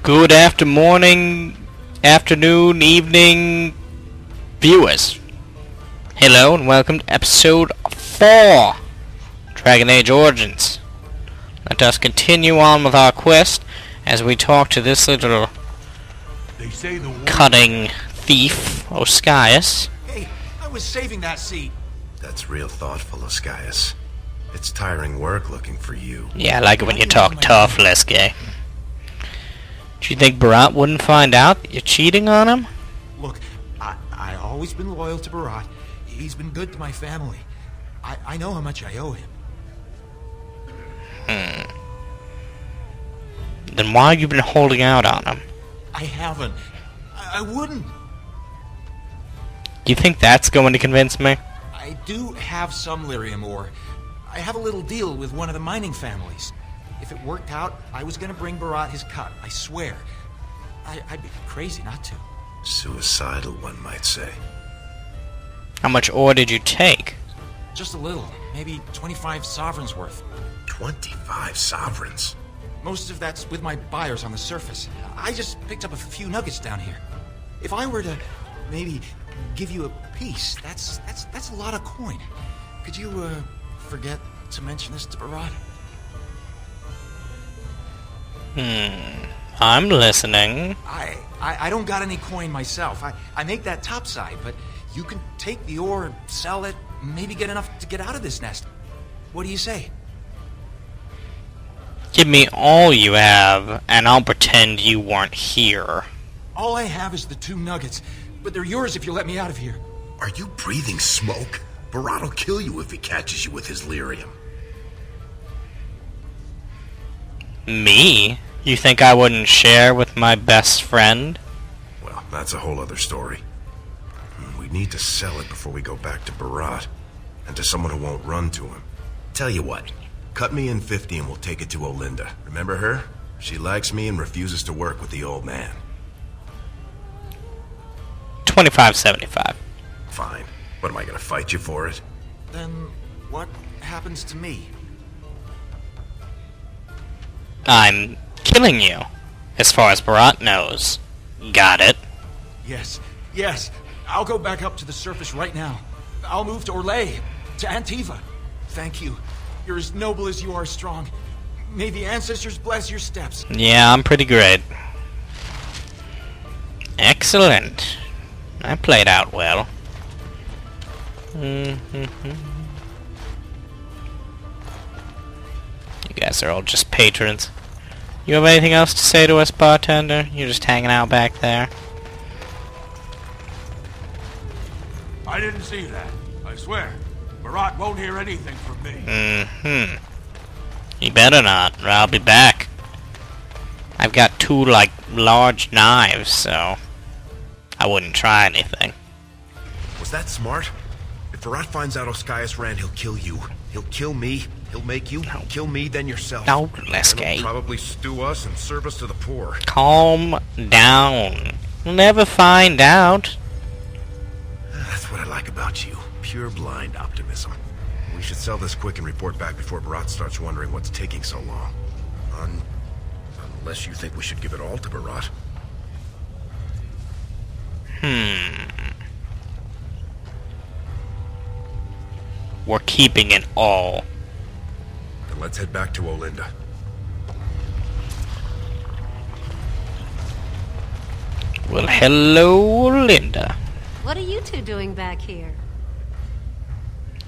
Good afternoon, evening, viewers. Hello and welcome to episode 4, Dragon Age Origins. Let us continue on with our quest as we talk to this little cutting thief, Oscius. Hey, I was saving that seat. That's real thoughtful, Oscius. It's tiring work looking for you. Yeah, I like it when you talk tough, less gay. Do you think Behrat wouldn't find out that you're cheating on him? Look, I always been loyal to Behrat. He's been good to my family. I know how much I owe him. Then why have you been holding out on him? I haven't. I wouldn't. You think that's going to convince me? I do have some lyrium ore. I have a little deal with one of the mining families. If it worked out, I was gonna bring Behrat his cut, I swear. I'd be crazy not to. Suicidal, one might say. How much ore did you take? Just a little, maybe 25 sovereigns worth. 25 sovereigns? Most of that's with my buyers on the surface. I just picked up a few nuggets down here. If I were to maybe give you a piece, that's a lot of coin. Could you forget to mention this to Behrat? I'm listening. I don't got any coin myself. I make that topside, but you can take the ore, sell it, maybe get enough to get out of this nest. What do you say? Give me all you have, and I'll pretend you weren't here. All I have is the 2 nuggets, but they're yours if you let me out of here. Are you breathing smoke? Behrat will kill you if he catches you with his lyrium. Me? You think I wouldn't share with my best friend? Well, that's a whole other story. We need to sell it before we go back to Behrat, and to someone who won't run to him. Tell you what, cut me in 50 and we'll take it to Olinda. Remember her? She likes me and refuses to work with the old man. 25.75. Fine. What, am I gonna fight you for it? Then what happens to me? I'm killing you, as far as Behrat knows. Got it? Yes. I'll go back up to the surface right now. I'll move to Orlais, to Antiva. Thank you. You're as noble as you are strong. May the ancestors bless your steps. Yeah, I'm pretty great. Excellent. I played out well. You guys are all just patrons. You have anything else to say to us, bartender? You're just hanging out back there. I didn't see that. I swear. Behrat won't hear anything from me. You better not, or I'll be back. I've got 2, like, large knives, so I wouldn't try anything. Was that smart? If Behrat finds out Oscius ran, he'll kill you. He'll kill me. He'll make you kill me, then yourself. No, Lescape. He'll probably stew us and serve us to the poor. Calm down. We'll never find out. That's what I like about you. Pure blind optimism. We should sell this quick and report back before Behrat starts wondering what's taking so long. Unless you think we should give it all to Behrat. We're keeping it all. Then let's head back to Olinda. Well, hello, Linda. What are you two doing back here?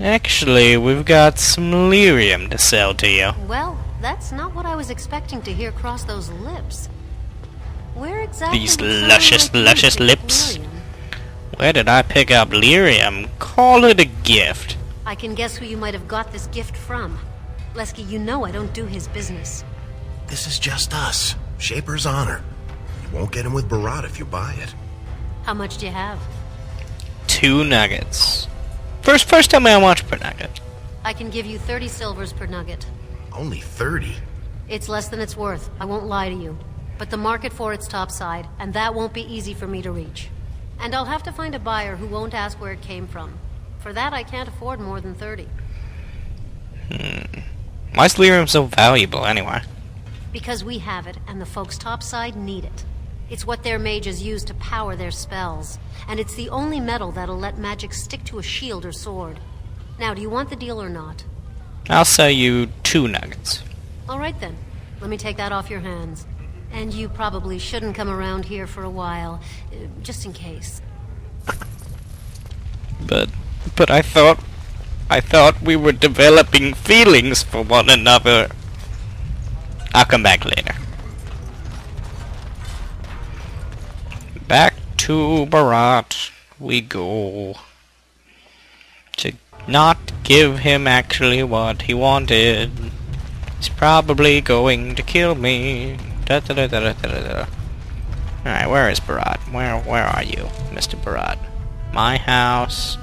Actually, we've got some lyrium to sell to you. Well, that's not what I was expecting to hear cross those lips. Where exactly These did luscious, someone like you luscious get lips. lyrium? Where did I pick up lyrium? Call it a gift. I can guess who you might have got this gift from. Lesky, you know I don't do his business. This is just us. Shaper's honor. You won't get him with Behrat if you buy it. How much do you have? 2 nuggets. First tell me how much per nugget. I can give you 30 silvers per nugget. Only 30? It's less than it's worth, I won't lie to you. But the market for it's topside, and that won't be easy for me to reach. And I'll have to find a buyer who won't ask where it came from. For that, I can't afford more than 30. Why is lyrium so valuable, anyway? Because we have it, and the folks topside need it. It's what their mages use to power their spells, and it's the only metal that'll let magic stick to a shield or sword. Now, do you want the deal or not? I'll sell you 2 nuggets. Alright then. Let me take that off your hands. And you probably shouldn't come around here for a while, just in case. But I thought we were developing feelings for one another. I'll come back later. Back to Behrat we go. To not give him actually what he wanted. He's probably going to kill me. Da, da, da, da, da, da, da. Alright, where is Behrat? Where are you, Mr. Behrat? My house.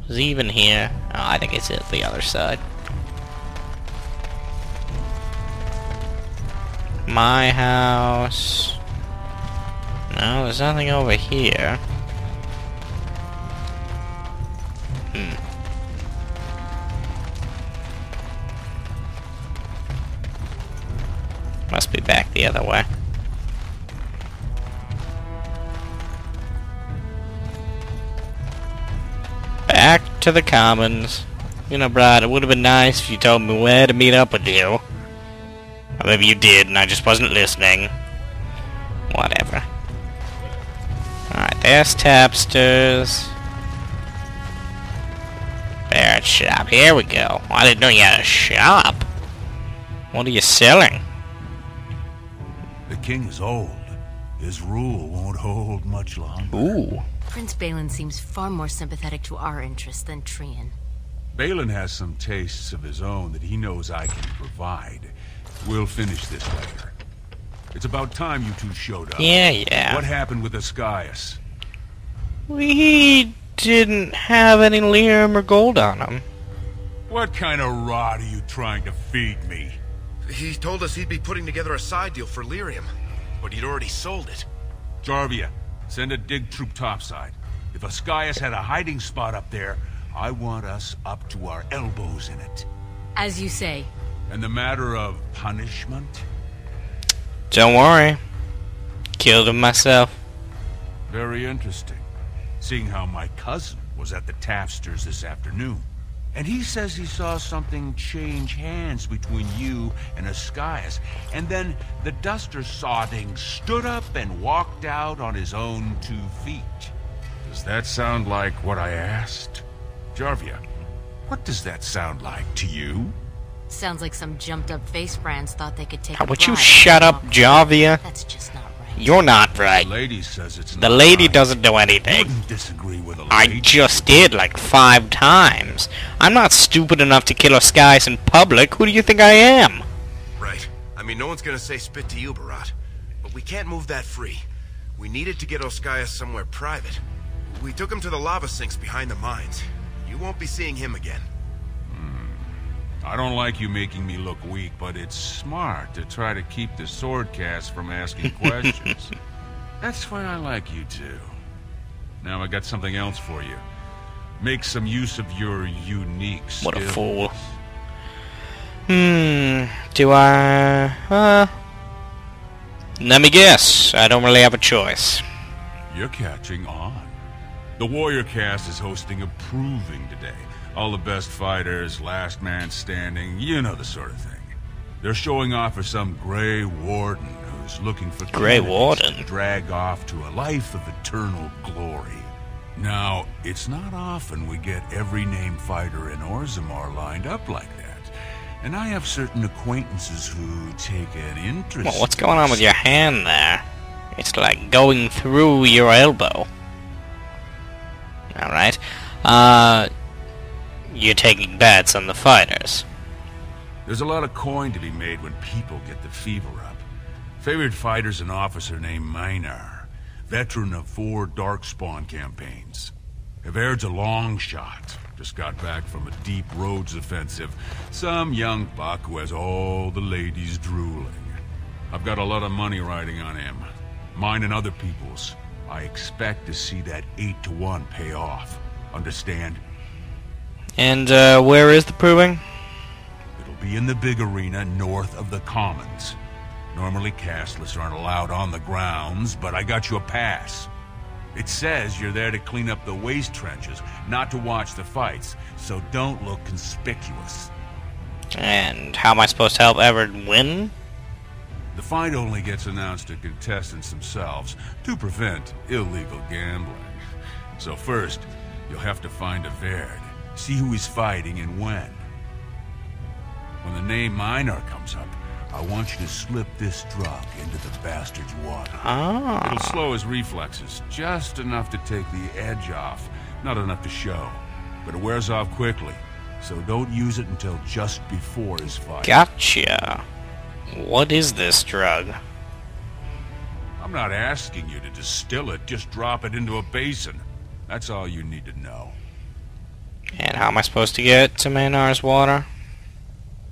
Is he even here? Oh, I think it's at the other side. My house. No, there's nothing over here. Must be back the other way. Back to the commons. You know, Brad, it would have been nice if you told me where to meet up with you. Or maybe you did and I just wasn't listening. Whatever. Alright, there's Tapsters. Behrat shop. Here we go. I didn't know you had a shop. What are you selling? The king is old. His rule won't hold much longer. Ooh. Prince Balin seems far more sympathetic to our interests than Trian. Balin has some tastes of his own that he knows I can provide. We'll finish this later. It's about time you two showed up. Yeah. What happened with Ascaius? We didn't have any lyrium or gold on him. What kind of rot are you trying to feed me? He told us he'd be putting together a side deal for lyrium, but he'd already sold it. Jarvia, send a dig troop topside. If Ascaius had a hiding spot up there, I want us up to our elbows in it. As you say. And the matter of punishment? Don't worry. Killed him myself. Very interesting. Seeing how my cousin was at the Tapsters this afternoon. And he says he saw something change hands between you and Ascaius. And then the duster sodding stood up and walked out on his own 2 feet. Does that sound like what I asked? Jarvia, what does that sound like to you? Sounds like some jumped-up face brands thought they could take How a would you ride shut on up, the Javia? That's just not right. You're not right. The lady says it's The not lady right. doesn't do anything. Wouldn't disagree with a lady. I just did like 5 times. I'm not stupid enough to kill Ascaius in public. Who do you think I am? Right. I mean, no one's gonna say spit to you, Behrat. But we can't move that free. We needed to get Ascaius somewhere private. We took him to the lava sinks behind the mines. You won't be seeing him again. I don't like you making me look weak, but it's smart to try to keep the swordcast from asking questions. That's why I like you two. Now I got something else for you. Make some use of your unique skills. What a fool. Do I... Let me guess. I don't really have a choice. You're catching on. The Warrior Cast is hosting a proving today. All the best fighters, last man standing, you know the sort of thing. They're showing off for some Grey Warden who's looking for Grey candidates Warden? to drag off to a life of eternal glory. Now, it's not often we get every named fighter in Orzammar lined up like that. And I have certain acquaintances who take an interest. Well, what's going on with your hand there? It's like going through your elbow. Alright. You're taking bets on the fighters. There's a lot of coin to be made when people get the fever up. Favorite fighter's an officer named Minar, veteran of 4 Darkspawn campaigns. Evaird's a long shot. Just got back from a deep roads offensive. Some young buck who has all the ladies drooling. I've got a lot of money riding on him. Mine and other people's. I expect to see that 8-to-1 pay off. Understand? And, where is the proving? It'll be in the big arena north of the Commons. Normally castless aren't allowed on the grounds, but I got you a pass. It says you're there to clean up the waste trenches, not to watch the fights, so don't look conspicuous. And how am I supposed to help Everett win? The fight only gets announced to contestants themselves to prevent illegal gambling. So first, you'll have to find a Verd, see who he's fighting and when. When the name Minor comes up, I want you to slip this drug into the bastard's water. Ah. It'll slow his reflexes, just enough to take the edge off, not enough to show. But it wears off quickly, so don't use it until just before his fight. Gotcha. What is this drug? I'm not asking you to distill it, just drop it into a basin. That's all you need to know. And how am I supposed to get to Maynard's water?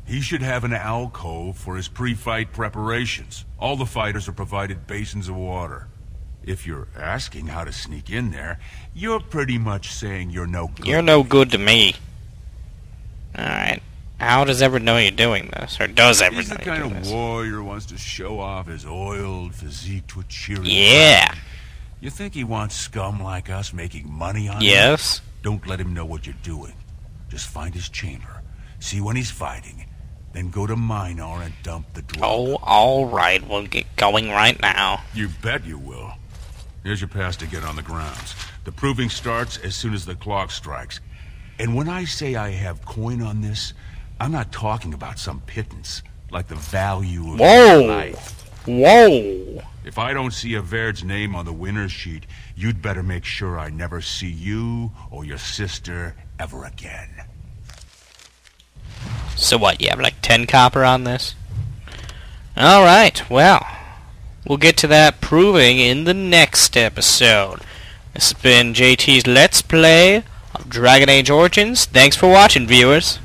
He should have an alcove for his pre-fight preparations. All the fighters are provided basins of water. If you're asking how to sneak in there, you're pretty much saying you're no good. You're no good to me. Alright. How does Everett know you're doing this? Or does Everett He's know the you're kind doing of this? warrior who wants to show off his oiled physique to a cheery Yeah. crowd. You think he wants scum like us making money on him? Yes. Don't let him know what you're doing. Just find his chamber, see when he's fighting, then go to Minor and dump the drug. Oh, alright. We'll get going right now. You bet you will. Here's your pass to get on the grounds. The proving starts as soon as the clock strikes. And when I say I have coin on this, I'm not talking about some pittance, like the value of your life. Whoa! If I don't see a Verd's name on the winner's sheet, you'd better make sure I never see you or your sister ever again. So what, you have like 10 copper on this? Alright, well, we'll get to that proving in the next episode. This has been JT's Let's Play of Dragon Age Origins. Thanks for watching, viewers.